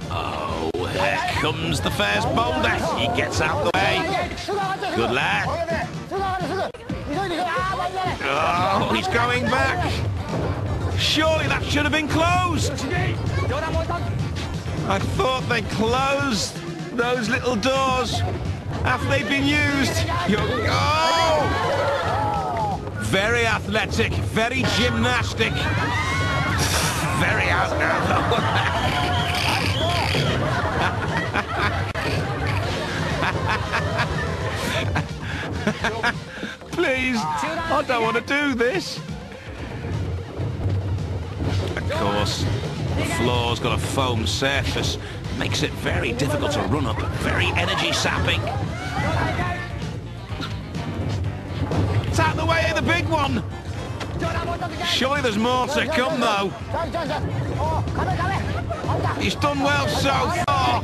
Oh, here comes the first boulder. He gets out the way. Good lad. Oh, he's going back. Surely that should have been closed. I thought they closed those little doors after they've been used. Oh! Very athletic, very gymnastic. Very out now, though. Please, I don't want to do this. Of course, the floor's got a foam surface. Makes it very difficult to run up, very energy sapping. It's out the way of the big one. Surely there's more to come, though. He's done well so far.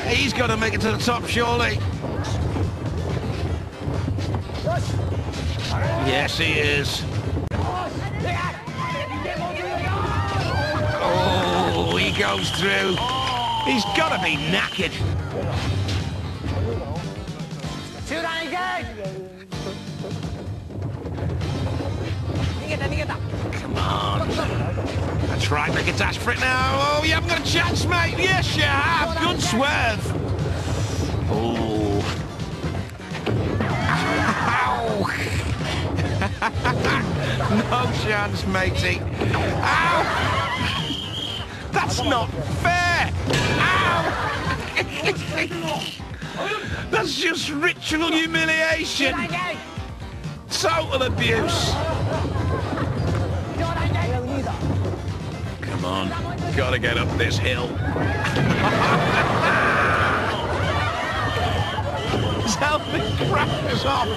He's got to make it to the top, surely. Yes, he is. Oh, he goes through. He's got to be knackered. Come on. Let's try and make a dash for it now. Oh, you haven't got a chance, mate. Yes, you have. Good swerve. Oh. Ow. No chance, matey. Ow. That's not fair. Ow. That's just ritual humiliation. Total abuse. Come on, gotta get up this hill. His helmet crashes off.